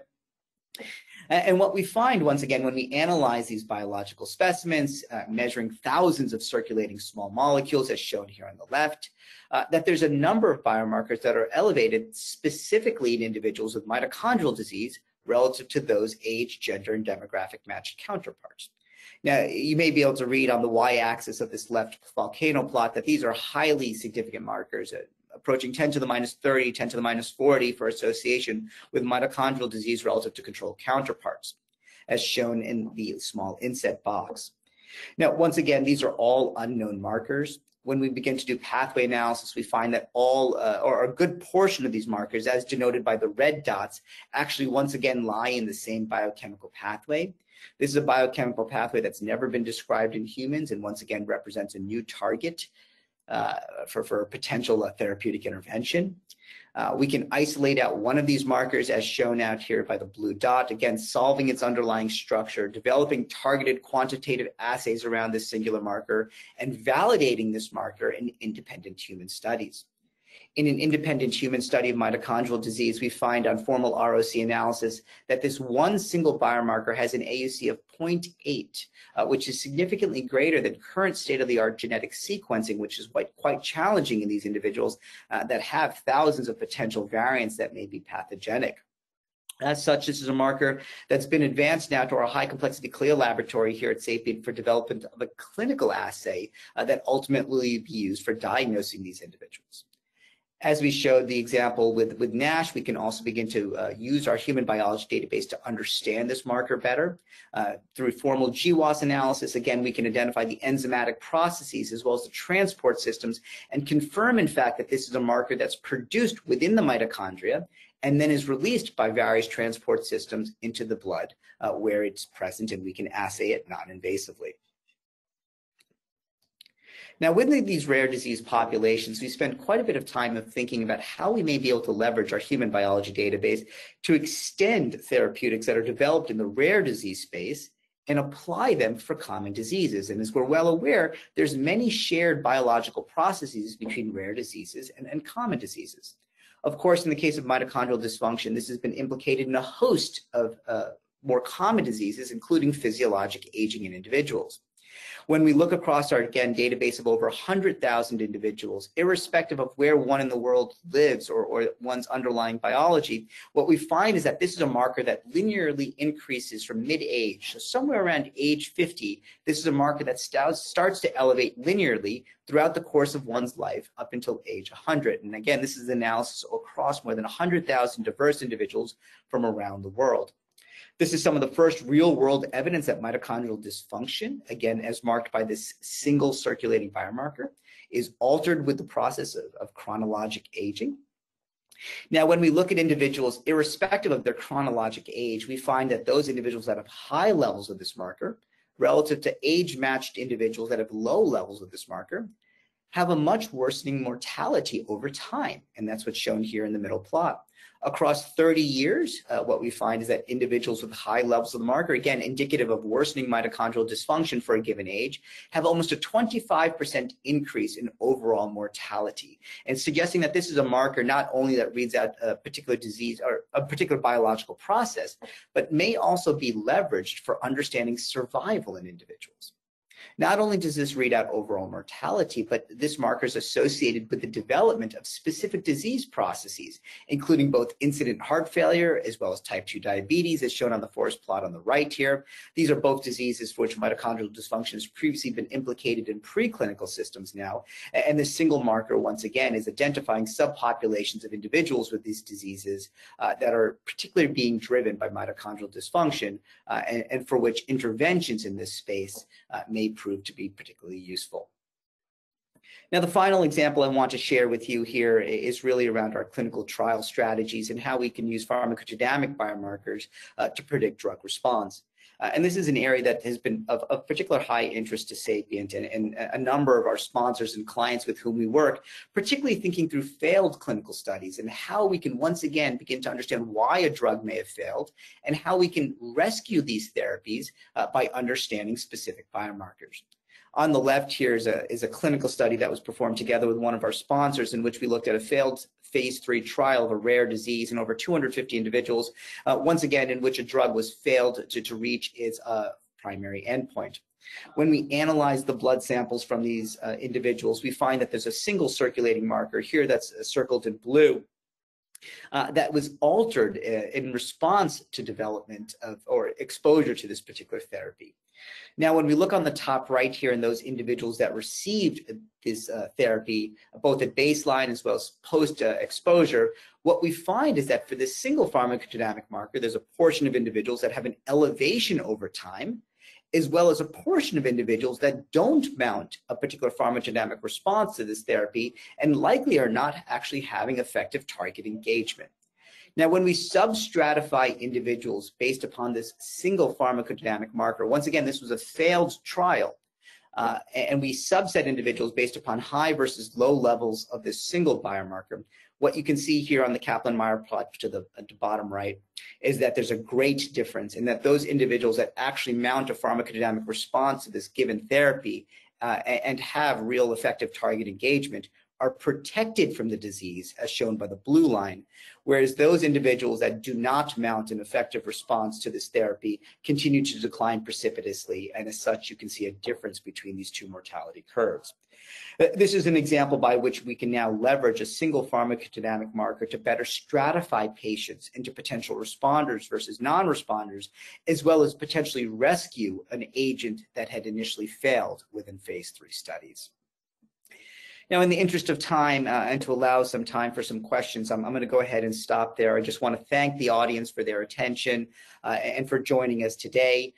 S2: And what we find, once again, when we analyze these biological specimens, measuring thousands of circulating small molecules, as shown here on the left, that there's a number of biomarkers that are elevated specifically in individuals with mitochondrial disease relative to those age, gender, and demographic matched counterparts. Now, you may be able to read on the y-axis of this left volcano plot that these are highly significant markers, approaching 10 to the minus 30, 10 to the minus 40 for association with mitochondrial disease relative to control counterparts, as shown in the small inset box. Now, once again, these are all unknown markers. When we begin to do pathway analysis, we find that all or a good portion of these markers, as denoted by the red dots, actually once again lie in the same biochemical pathway. This is a biochemical pathway that's never been described in humans and once again represents a new target for potential therapeutic intervention. We can isolate out one of these markers as shown out here by the blue dot, again, solving its underlying structure, developing targeted quantitative assays around this singular marker, and validating this marker in independent human studies. In an independent human study of mitochondrial disease, we find on formal ROC analysis that this one single biomarker has an AUC of 0.8, which is significantly greater than current state-of-the-art genetic sequencing, which is quite challenging in these individuals that have thousands of potential variants that may be pathogenic. As such, this is a marker that's been advanced now to our high complexity CLIA laboratory here at Sapient for development of a clinical assay that ultimately will be used for diagnosing these individuals. As we showed the example with NASH, we can also begin to use our human biology database to understand this marker better. Through formal GWAS analysis, again, we can identify the enzymatic processes as well as the transport systems and confirm, in fact, that this is a marker that's produced within the mitochondria and then is released by various transport systems into the blood where it's present, and we can assay it non-invasively. Now, within these rare disease populations, we spend quite a bit of time of thinking about how we may be able to leverage our human biology database to extend therapeutics that are developed in the rare disease space and apply them for common diseases. And as we're well aware, there's many shared biological processes between rare diseases and common diseases. Of course, in the case of mitochondrial dysfunction, this has been implicated in a host of more common diseases, including physiologic aging in individuals. When we look across our, again, database of over 100,000 individuals, irrespective of where one in the world lives or one's underlying biology, what we find is that this is a marker that linearly increases from mid-age. So somewhere around age 50, this is a marker that starts to elevate linearly throughout the course of one's life up until age 100. And again, this is analysis across more than 100,000 diverse individuals from around the world. This is some of the first real-world evidence that mitochondrial dysfunction, again, as marked by this single circulating biomarker, is altered with the process of chronologic aging. Now, when we look at individuals, irrespective of their chronologic age, we find that those individuals that have high levels of this marker, relative to age-matched individuals that have low levels of this marker, have a much worsening mortality over time. And that's what's shown here in the middle plot. Across 30 years, what we find is that individuals with high levels of the marker, again, indicative of worsening mitochondrial dysfunction for a given age, have almost a 25% increase in overall mortality, and suggesting that this is a marker not only that reads out a particular disease or a particular biological process, but may also be leveraged for understanding survival in individuals. Not only does this read out overall mortality, but this marker is associated with the development of specific disease processes, including both incident heart failure as well as type 2 diabetes, as shown on the forest plot on the right here. These are both diseases for which mitochondrial dysfunction has previously been implicated in preclinical systems now. And this single marker, once again, is identifying subpopulations of individuals with these diseases that are particularly being driven by mitochondrial dysfunction and for which interventions in this space may prove to be particularly useful. Now, the final example I want to share with you here is really around our clinical trial strategies and how we can use pharmacodynamic biomarkers to predict drug response. And this is an area that has been of particular high interest to Sapient and a number of our sponsors and clients with whom we work, particularly thinking through failed clinical studies and how we can once again begin to understand why a drug may have failed and how we can rescue these therapies by understanding specific biomarkers. On the left here is a clinical study that was performed together with one of our sponsors in which we looked at a failed phase 3 trial of a rare disease in over 250 individuals, once again, in which a drug was failed to reach its primary endpoint. When we analyze the blood samples from these individuals, we find that there's a single circulating marker here that's circled in blue that was altered in response to development of or exposure to this particular therapy. Now, when we look on the top right here in those individuals that received this therapy, both at baseline as well as post-exposure, what we find is that for this single pharmacodynamic marker, there's a portion of individuals that have an elevation over time, as well as a portion of individuals that don't mount a particular pharmacodynamic response to this therapy and likely are not actually having effective target engagement. Now, when we substratify individuals based upon this single pharmacodynamic marker, once again, this was a failed trial, and we subset individuals based upon high versus low levels of this single biomarker. What you can see here on the Kaplan-Meier plot to the bottom right is that there's a great difference in that those individuals that actually mount a pharmacodynamic response to this given therapy and have real effective target engagement are protected from the disease, as shown by the blue line, whereas those individuals that do not mount an effective response to this therapy continue to decline precipitously, and as such, you can see a difference between these two mortality curves. This is an example by which we can now leverage a single pharmacodynamic marker to better stratify patients into potential responders versus non-responders, as well as potentially rescue an agent that had initially failed within phase 3 studies. Now, in the interest of time and to allow some time for some questions, I'm going to go ahead and stop there. I just want to thank the audience for their attention and for joining us today.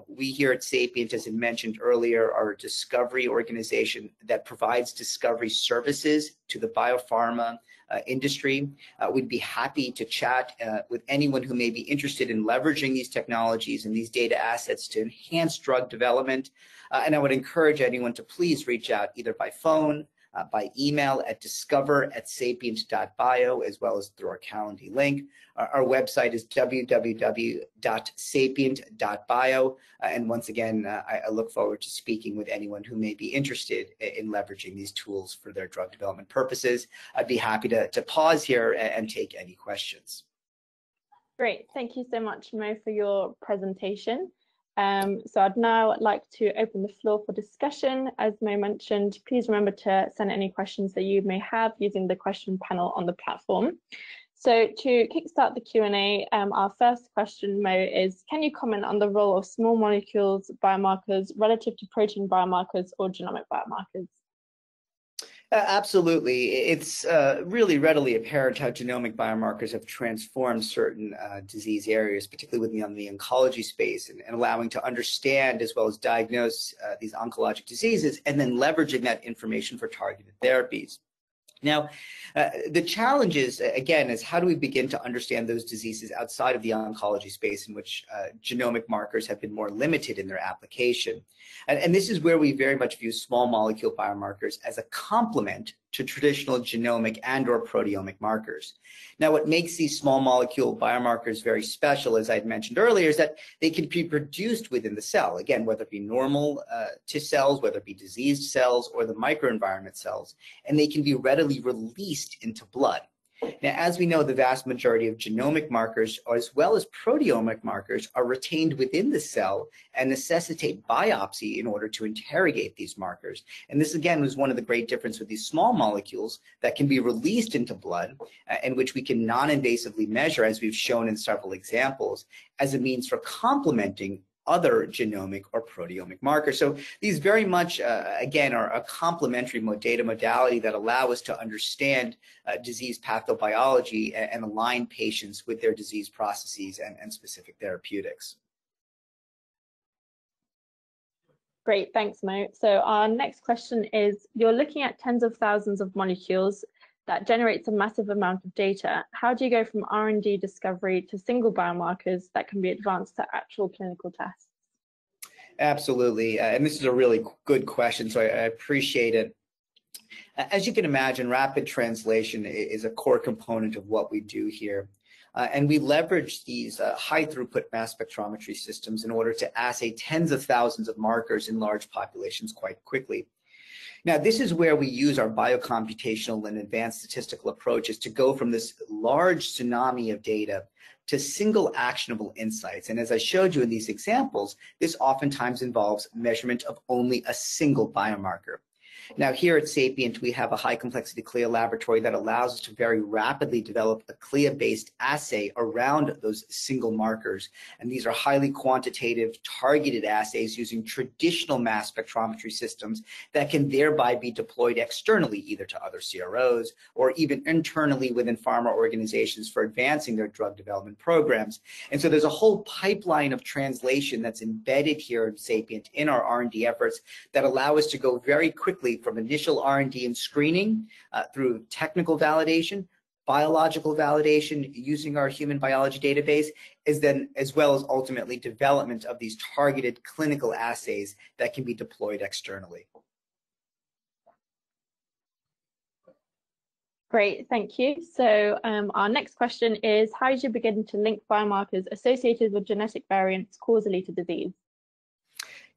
S2: We here at Sapient, as I mentioned earlier, are a discovery organization that provides discovery services to the biopharma industry. We'd be happy to chat with anyone who may be interested in leveraging these technologies and these data assets to enhance drug development. And I would encourage anyone to please reach out either by phone, by email at discover@sapient.bio, as well as through our Calendly link. Our website is www.sapient.bio. And once again, I look forward to speaking with anyone who may be interested in leveraging these tools for their drug development purposes. I'd be happy to pause here and take any questions.
S1: Great. Thank you so much, Mo, for your presentation. So I'd now like to open the floor for discussion. As Mo mentioned, please remember to send any questions that you may have using the question panel on the platform. So to kickstart the Q&A, our first question, Mo, is can you comment on the role of small molecules biomarkers relative to protein biomarkers or genomic biomarkers?
S2: Absolutely. It's really readily apparent how genomic biomarkers have transformed certain disease areas, particularly within the oncology space, and allowing to understand as well as diagnose these oncologic diseases, and then leveraging that information for targeted therapies. Now, the challenge is, again, is how do we begin to understand those diseases outside of the oncology space in which genomic markers have been more limited in their application. And this is where we very much view small molecule biomarkers as a complement to traditional genomic and or proteomic markers. Now, what makes these small molecule biomarkers very special, as I had mentioned earlier, is that they can be produced within the cell, again, whether it be normal to cells, whether it be diseased cells or the microenvironment cells, and they can be readily released into blood. Now, as we know, the vast majority of genomic markers, as well as proteomic markers, are retained within the cell and necessitate biopsy in order to interrogate these markers. And this, again, was one of the great differences with these small molecules that can be released into blood, and which we can non-invasively measure, as we've shown in several examples, as a means for complementing other genomic or proteomic markers. So these very much, again, are a complementary data modality that allow us to understand disease pathobiology and align patients with their disease processes and specific therapeutics.
S1: Great, thanks, Mo. So our next question is, you're looking at tens of thousands of molecules that generates a massive amount of data. How do you go from R&D discovery to single biomarkers that can be advanced to actual clinical tests?
S2: Absolutely, and this is a really good question, so I appreciate it. As you can imagine, rapid translation is a core component of what we do here. And we leverage these high-throughput mass spectrometry systems in order to assay tens of thousands of markers in large populations quite quickly. Now, this is where we use our biocomputational and advanced statistical approaches to go from this large tsunami of data to single actionable insights. And as I showed you in these examples, this oftentimes involves measurement of only a single biomarker. Now, here at Sapient, we have a high-complexity CLIA laboratory that allows us to very rapidly develop a CLIA-based assay around those single markers. And these are highly quantitative, targeted assays using traditional mass spectrometry systems that can thereby be deployed externally, either to other CROs or even internally within pharma organizations for advancing their drug development programs. And so there's a whole pipeline of translation that's embedded here at Sapient in our R&D efforts that allow us to go very quickly from initial R&D and screening through technical validation, biological validation using our human biology database, as well as ultimately development of these targeted clinical assays that can be deployed externally.
S1: Great, thank you. So our next question is, how did you begin to link biomarkers associated with genetic variants causally to disease?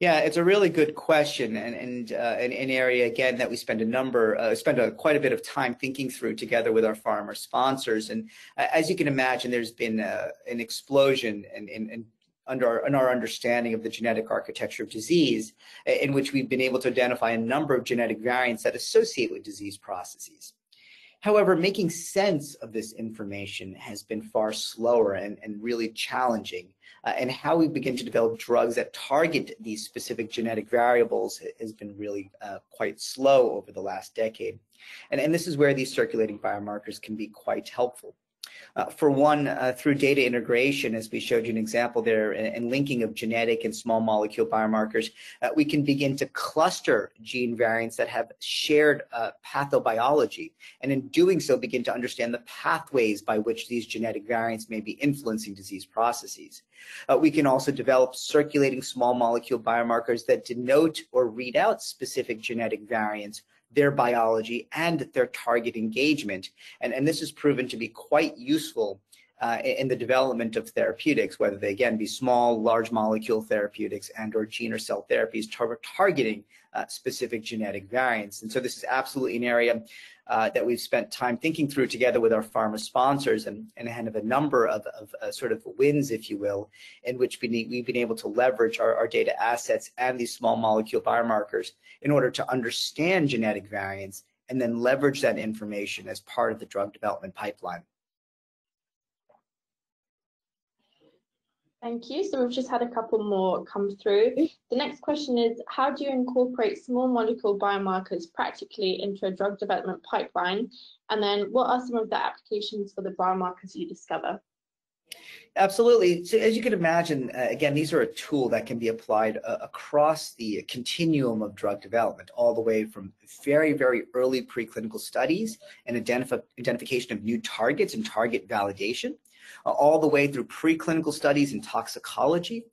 S2: Yeah, it's a really good question, and an area again that we spend quite a bit of time thinking through together with our pharma sponsors. And as you can imagine, there's been an explosion in our understanding of the genetic architecture of disease, in which we've been able to identify a number of genetic variants that associate with disease processes. However, making sense of this information has been far slower and really challenging. And how we begin to develop drugs that target these specific genetic variables has been really quite slow over the last decade. And this is where these circulating biomarkers can be quite helpful. For one, through data integration, as we showed you an example there, and linking of genetic and small molecule biomarkers, we can begin to cluster gene variants that have shared pathobiology, and in doing so, begin to understand the pathways by which these genetic variants may be influencing disease processes. We can also develop circulating small molecule biomarkers that denote or read out specific genetic variants their biology and their target engagement. And this has proven to be quite useful in the development of therapeutics, whether they again be small, large molecule therapeutics and or gene or cell therapies targeting specific genetic variants. And so this is absolutely an area that we've spent time thinking through together with our pharma sponsors, and have a number of sort of wins, if you will, in which we've been able to leverage our data assets and these small molecule biomarkers in order to understand genetic variants and then leverage that information as part of the drug development pipeline.
S1: Thank you. So we've just had a couple more come through. The next question is, how do you incorporate small molecule biomarkers practically into a drug development pipeline? And then what are some of the applications for the biomarkers you discover?
S2: Absolutely. So as you can imagine, again, these are a tool that can be applied across the continuum of drug development, all the way from very, very early preclinical studies and identification of new targets and target validation, all the way through preclinical studies in toxicology,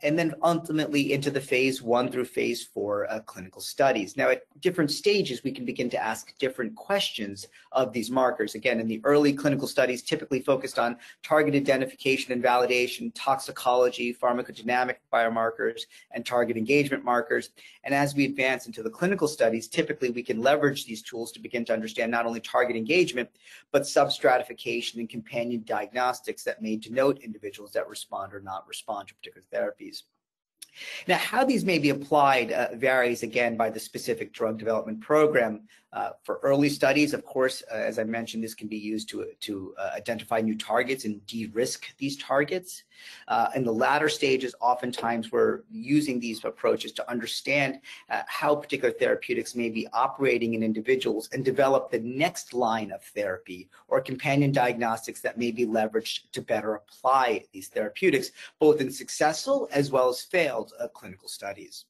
S2: and then ultimately into the phase 1 through phase 4 clinical studies. Now, at different stages, we can begin to ask different questions of these markers. Again, in the early clinical studies, typically focused on target identification and validation, toxicology, pharmacodynamic biomarkers, and target engagement markers. And as we advance into the clinical studies, typically we can leverage these tools to begin to understand not only target engagement, but substratification and companion diagnostics that may denote individuals that respond or not respond to particular therapies. Now, how these may be applied varies again by the specific drug development program. For early studies, of course, as I mentioned, this can be used to identify new targets and de-risk these targets. In the latter stages, oftentimes we're using these approaches to understand how particular therapeutics may be operating in individuals and develop the next line of therapy or companion diagnostics that may be leveraged to better apply these therapeutics, both in successful as well as failed clinical studies.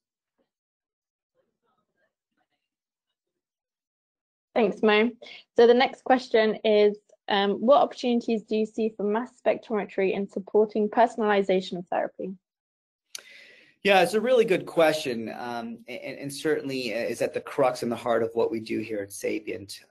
S1: Thanks, Mo. So the next question is, what opportunities do you see for mass spectrometry in supporting personalization of therapy?
S2: Yeah, it's a really good question, and certainly is at the crux and the heart of what we do here at Sapient.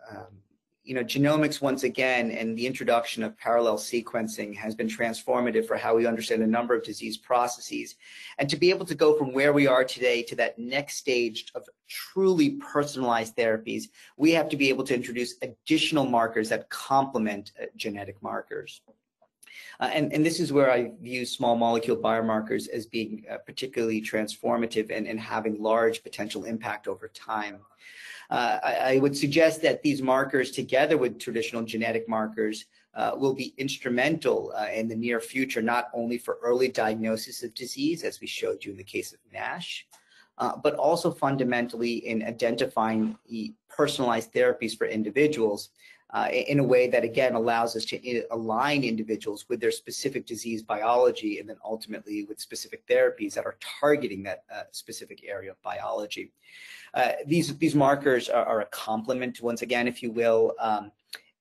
S2: You know, genomics, once again, and the introduction of parallel sequencing has been transformative for how we understand a number of disease processes. And to be able to go from where we are today to that next stage of truly personalized therapies, we have to be able to introduce additional markers that complement genetic markers. And this is where I view small molecule biomarkers as being particularly transformative and having large potential impact over time. I would suggest that these markers, together with traditional genetic markers, will be instrumental in the near future, not only for early diagnosis of disease, as we showed you in the case of NASH, but also fundamentally in identifying the personalized therapies for individuals in a way that, again, allows us to align individuals with their specific disease biology and then ultimately with specific therapies that are targeting that specific area of biology. These markers are a complement, once again, if you will,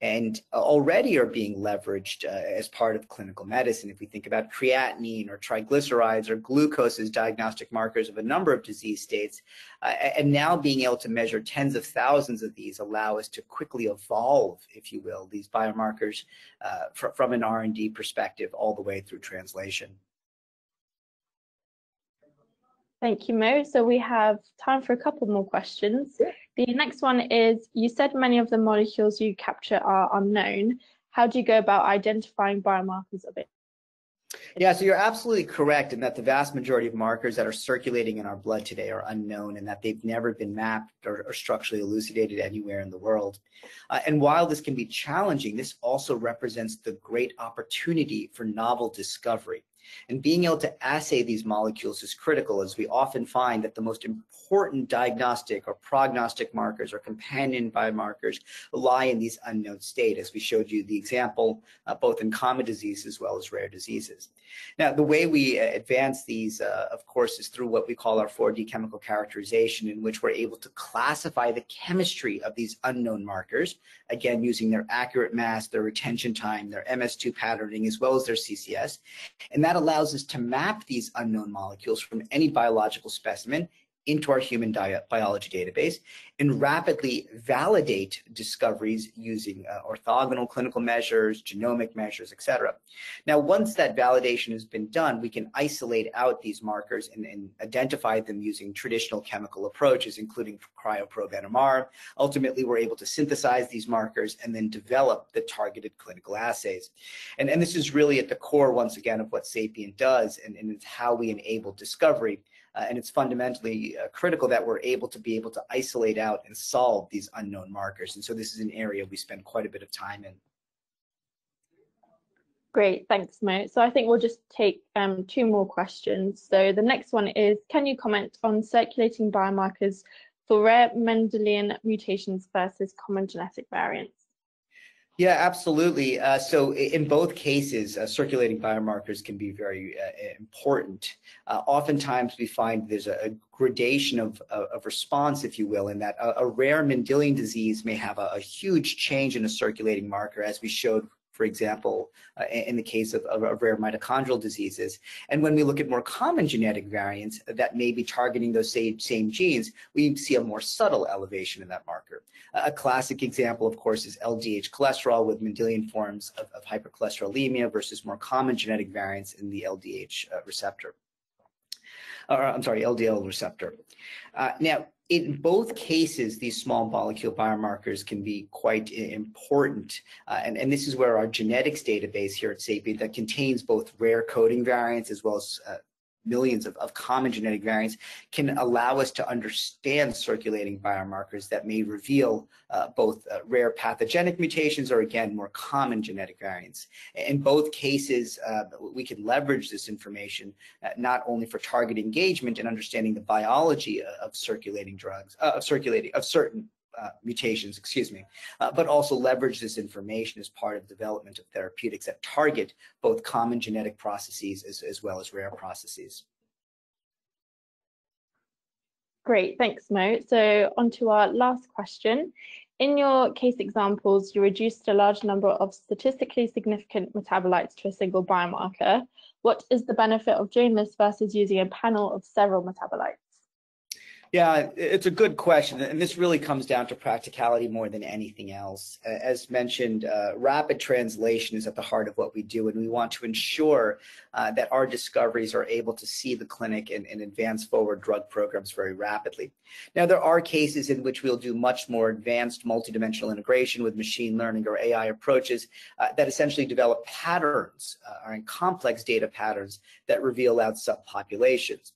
S2: and already are being leveraged as part of clinical medicine. If we think about creatinine or triglycerides or glucose as diagnostic markers of a number of disease states, and now being able to measure tens of thousands of these allow us to quickly evolve, if you will, these biomarkers from an R&D perspective all the way through translation.
S1: Thank you, Mo. So we have time for a couple more questions. The next one is, you said many of the molecules you capture are unknown. How do you go about identifying biomarkers of it?
S2: Yeah, so you're absolutely correct in that the vast majority of markers that are circulating in our blood today are unknown and that they've never been mapped or structurally elucidated anywhere in the world. And while this can be challenging, this also represents the great opportunity for novel discovery. And being able to assay these molecules is critical, as we often find that the most important diagnostic or prognostic markers or companion biomarkers lie in these unknown state, as we showed you the example both in common diseases as well as rare diseases. Now, the way we advance these, of course, is through what we call our 4D chemical characterization, in which we're able to classify the chemistry of these unknown markers, again, using their accurate mass, their retention time, their MS2 patterning, as well as their CCS. And that allows us to map these unknown molecules from any biological specimen into our human biology database and rapidly validate discoveries using orthogonal clinical measures, genomic measures, etc. Now, once that validation has been done, we can isolate out these markers and identify them using traditional chemical approaches, including cryoprobe NMR. Ultimately, we're able to synthesize these markers and then develop the targeted clinical assays. And this is really at the core, once again, of what Sapient does, and it's how we enable discovery. And it's fundamentally critical that we're able to isolate out and solve these unknown markers. And so this is an area we spend quite a bit of time in.
S1: Great, thanks, Mo. So I think we'll just take 2 more questions. So the next one is, can you comment on circulating biomarkers for rare Mendelian mutations versus common genetic variants?
S2: Yeah, absolutely. So in both cases, circulating biomarkers can be very important. Oftentimes we find there's a gradation of response, if you will, in that a rare Mendelian disease may have a huge change in a circulating marker, as we showed, for example, in the case of rare mitochondrial diseases. And when we look at more common genetic variants that may be targeting those same genes, we see a more subtle elevation in that marker. A classic example, of course, is LDH cholesterol with Mendelian forms of hypercholesterolemia versus more common genetic variants in the LDH receptor. LDL receptor. Now, in both cases, these small molecule biomarkers can be quite important. And this is where our genetics database here at Sapient that contains both rare coding variants as well as millions of common genetic variants can allow us to understand circulating biomarkers that may reveal both rare pathogenic mutations or, again, more common genetic variants. In both cases, we can leverage this information not only for target engagement and understanding the biology of circulating drugs, of certain mutations, but also leverage this information as part of development of therapeutics that target both common genetic processes as well as rare processes.
S1: Great, thanks, Mo. So on to our last question. In your case examples, you reduced a large number of statistically significant metabolites to a single biomarker. What is the benefit of doing this versus using a panel of several metabolites?
S2: Yeah, it's a good question, and this really comes down to practicality more than anything else. As mentioned, rapid translation is at the heart of what we do, and we want to ensure that our discoveries are able to see the clinic and advance forward drug programs very rapidly. Now, there are cases in which we'll do much more advanced multidimensional integration with machine learning or AI approaches that essentially develop patterns or complex data patterns that reveal out subpopulations.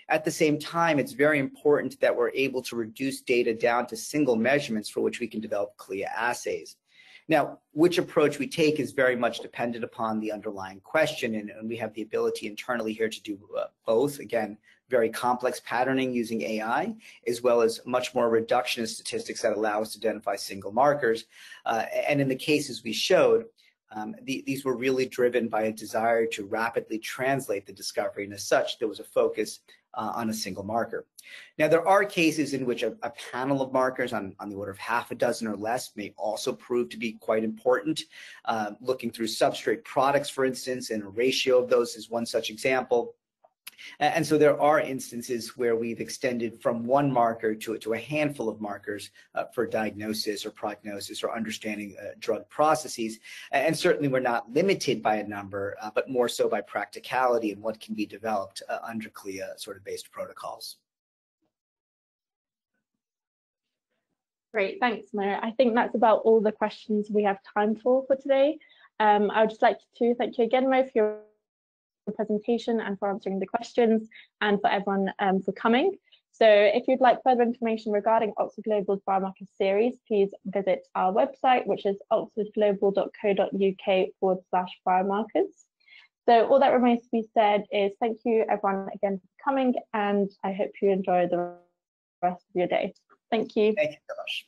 S2: At the same time, it's very important that we're able to reduce data down to single measurements for which we can develop CLIA assays. Now, which approach we take is very much dependent upon the underlying question, and we have the ability internally here to do both. Again, very complex patterning using AI, as well as much more reductionist statistics that allow us to identify single markers. And in the cases we showed, these were really driven by a desire to rapidly translate the discovery, and as such, there was a focus on a single marker. Now, there are cases in which a panel of markers on the order of half a dozen or less may also prove to be quite important. Looking through substrate products, for instance, and a ratio of those is one such example. And so there are instances where we've extended from one marker to a handful of markers for diagnosis or prognosis or understanding drug processes. And certainly we're not limited by a number, but more so by practicality and what can be developed under CLIA sort of based protocols.
S1: Great, thanks, Mo. I think that's about all the questions we have time for today. I would just like to thank you again, Mo, for your presentation and for answering the questions, and for everyone for coming. So if you'd like further information regarding Oxford Global's Biomarker series, please visit our website, which is oxfordglobal.co.uk/biomarkers. So all that remains to be said is thank you everyone again for coming, and I hope you enjoy the rest of your day. Thank you.
S2: Thank you so much.